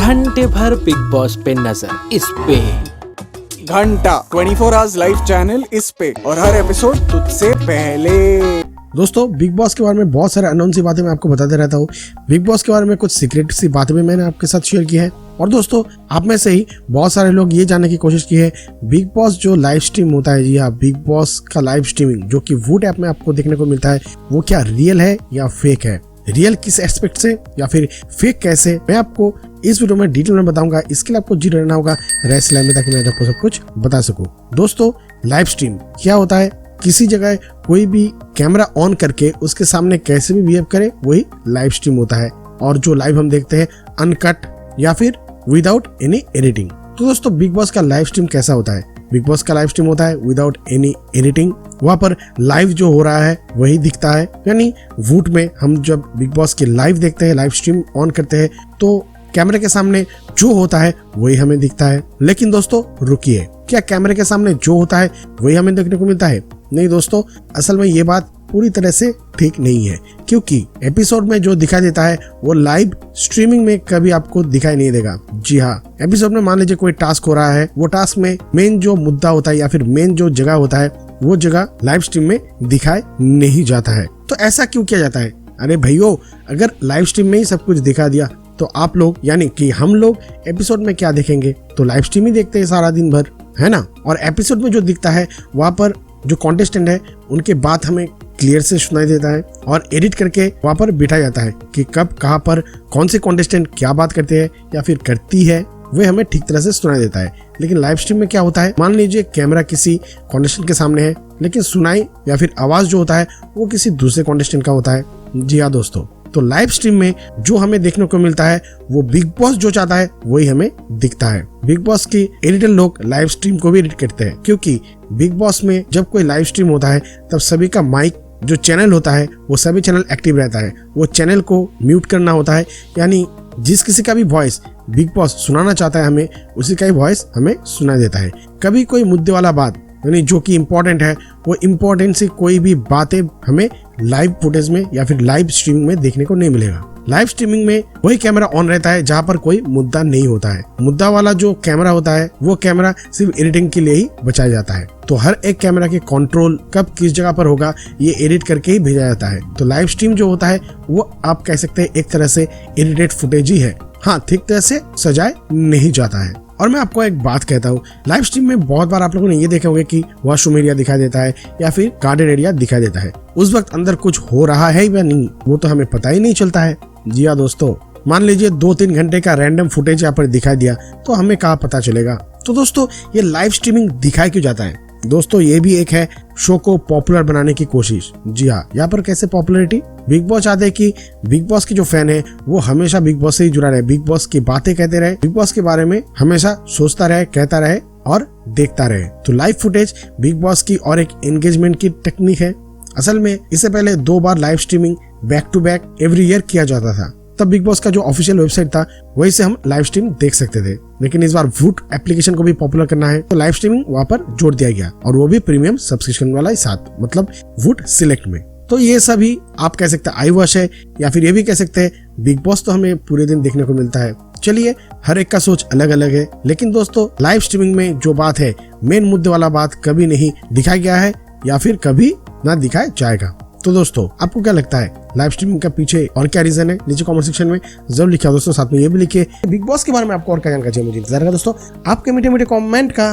घंटे भर big boss पे नजर इस पे घंटा 24 आवर्स लाइव चैनल इस पे और हर एपिसोड तुझसे पहले। दोस्तों बिग बॉस के बारे में बहुत सारे अननोन सी बातें मैं आपको बताते रहता हूँ। बिग बॉस के बारे में कुछ सीक्रेट सी बातें भी मैंने आपके साथ शेयर की है। और दोस्तों आप में से ही बहुत सारे लोग ये जानने की कोशिश की है बिग बॉस जो लाइव स्ट्रीम होता है, जी हाँ, बिग बॉस का लाइव स्ट्रीमिंग जो कि वूट ऐप में आपको देखने को मिलता है, वो क्या रियल है या फेक है। रियल किस एस्पेक्ट से या फिर फेक कैसे, मैं आपको इस वीडियो में डिटेल में बताऊंगा। इसके लिए आपको जी रहना होगा रेस्ट लाइन में, ताकि मैं आपको सब कुछ बता सकूं। दोस्तों लाइव स्ट्रीम क्या होता है, किसी जगह कोई भी कैमरा ऑन करके उसके सामने कैसे भी बिहेव करे वही लाइव स्ट्रीम होता है। और जो लाइव हम देखते हैं अनकट या फिर विदाउट एनी एडिटिंग। तो दोस्तों बिग बॉस का लाइव स्ट्रीम कैसा होता है? बिग बॉस का लाइव स्ट्रीम होता है विदाउट एनी एडिटिंग। वहाँ पर लाइव जो हो रहा है वही दिखता है, यानी वूट में हम जब बिग बॉस की लाइव देखते हैं, लाइव स्ट्रीम ऑन करते हैं, तो कैमरे के सामने जो होता है वही हमें दिखता है। लेकिन दोस्तों रुकिए, क्या कैमरे के सामने जो होता है वही हमें देखने को मिलता है? नहीं दोस्तों, असल में ये बात पूरी तरह से ठीक नहीं है, क्योंकि एपिसोड में जो दिखाई देता है वो लाइव स्ट्रीमिंग में कभी आपको दिखाई नहीं देगा। जी हाँ, एपिसोड में मान लीजिए कोई टास्क हो रहा है, वो टास्क में मेन जो मुद्दा होता है या फिर मेन जो जगह होता है वो जगह लाइव स्ट्रीम में दिखाई नहीं जाता है। तो ऐसा क्यों किया जाता है? अरे भैया, अगर लाइव स्ट्रीम में ही सब कुछ दिखा दिया तो आप लोग यानी कि हम लोग एपिसोड में क्या देखेंगे? तो लाइव स्ट्रीम ही देखते हैं सारा दिन भर, है ना। और एपिसोड में जो दिखता है वहाँ पर जो कॉन्टेस्टेंट है उनके बात हमें क्लियर से सुनाई देता है और एडिट करके वहाँ पर बिठा जाता है कि कब कहाँ पर कौन से कॉन्टेस्टेंट क्या बात करते हैं या फिर करती है, वे हमें ठीक तरह से सुनाई देता है। लेकिन लाइव स्ट्रीम में क्या होता है, मान लीजिए कैमरा किसी कॉन्टेस्टेंट के सामने है, लेकिन सुनाई या फिर आवाज जो होता है वो किसी दूसरे कॉन्टेस्टेंट का होता है। जी हाँ दोस्तों, तो लाइव स्ट्रीम में जो हमें देखने को मिलता है वो बिग बॉस जो चाहता है वही हमें दिखता है। बिग बॉस की एडिटर लोग लाइव स्ट्रीम को भी एडिट करते हैं, क्योंकि बिग बॉस में जब कोई लाइव स्ट्रीम होता है तब सभी का माइक जो चैनल होता है वो सभी चैनल एक्टिव रहता है। वो चैनल को म्यूट करना होता है, यानी जिस किसी का भी वॉइस बिग बॉस सुनाना चाहता है हमें, उसी का ही वॉइस हमें सुनाई देता है। कभी कोई मुद्दे वाला बात यानी जो कि इम्पोर्टेंट है, वो इम्पोर्टेंट सी कोई भी बातें हमें लाइव फुटेज में या फिर लाइव स्ट्रीमिंग में देखने को नहीं मिलेगा। लाइव स्ट्रीमिंग में वही कैमरा ऑन रहता है जहाँ पर कोई मुद्दा नहीं होता है। मुद्दा वाला जो कैमरा होता है वो कैमरा सिर्फ एडिटिंग के लिए ही बचाया जाता है। तो हर एक कैमरा के कंट्रोल कब किस जगह पर होगा ये एडिट करके ही भेजा जाता है। तो लाइव स्ट्रीम जो होता है वो आप कह सकते हैं एक तरह से एडिटेड फुटेज ही है। हाँ, ठीक तरह से सजाए नहीं जाता है। और मैं आपको एक बात कहता हूँ, लाइव स्ट्रीम में बहुत बार आप लोगों ने ये देखा होगा कि वॉशरूम एरिया दिखाई देता है या फिर गार्डन एरिया दिखाई देता है। उस वक्त अंदर कुछ हो रहा है या नहीं वो तो हमें पता ही नहीं चलता है। जी हाँ दोस्तों, मान लीजिए 2-3 घंटे का रैंडम फुटेज यहाँ पर दिखाई दिया तो हमें कहाँ पता चलेगा। तो दोस्तों ये लाइव स्ट्रीमिंग दिखाई क्यों जाता है? दोस्तों ये भी एक है शो को पॉपुलर बनाने की कोशिश। जी हाँ, यहाँ पर कैसे पॉपुलरिटी? बिग बॉस चाहते हैं कि बिग बॉस के जो फैन है वो हमेशा बिग बॉस से ही जुड़ा रहे, बिग बॉस की बातें कहते रहे, बिग बॉस के बारे में हमेशा सोचता रहे, कहता रहे और देखता रहे। तो लाइव फुटेज बिग बॉस की और एक एंगेजमेंट की टेक्निक है। असल में इससे पहले 2 बार live streaming back to back every year किया जाता था। तब बिग बॉस का जो ऑफिशियल वेबसाइट था वहीं से हम लाइव स्ट्रीम देख सकते थे। लेकिन इस बार वूट एप्लीकेशन को भी पॉपुलर करना है तो लाइव स्ट्रीमिंग वहाँ पर जोड़ दिया गया, और वो भी प्रीमियम सब्सक्रिप्शन वाला ही साथ, मतलब वूट सिलेक्ट में। तो ये सभी आप कह सकते हैं आई वॉश है, या फिर ये भी कह सकते हैं बिग बॉस तो हमें पूरे दिन देखने को मिलता है। चलिए, हर एक का सोच अलग अलग है, लेकिन दोस्तों लाइव स्ट्रीमिंग में जो बात है, मेन मुद्दे वाला बात कभी नहीं दिखाया गया है या फिर कभी ना दिखाया जाएगा। तो दोस्तों आपको क्या लगता है लाइव स्ट्रीमिंग का पीछे और क्या रीजन है? नीचे कमेंट सेक्शन में जरूर लिखिए दोस्तों। साथ में ये भी लिखिए बिग बॉस के बारे में आपको और क्या जानना चाहिए। मुझे इंतजार है दोस्तों आपके मीठे मीठे कमेंट का।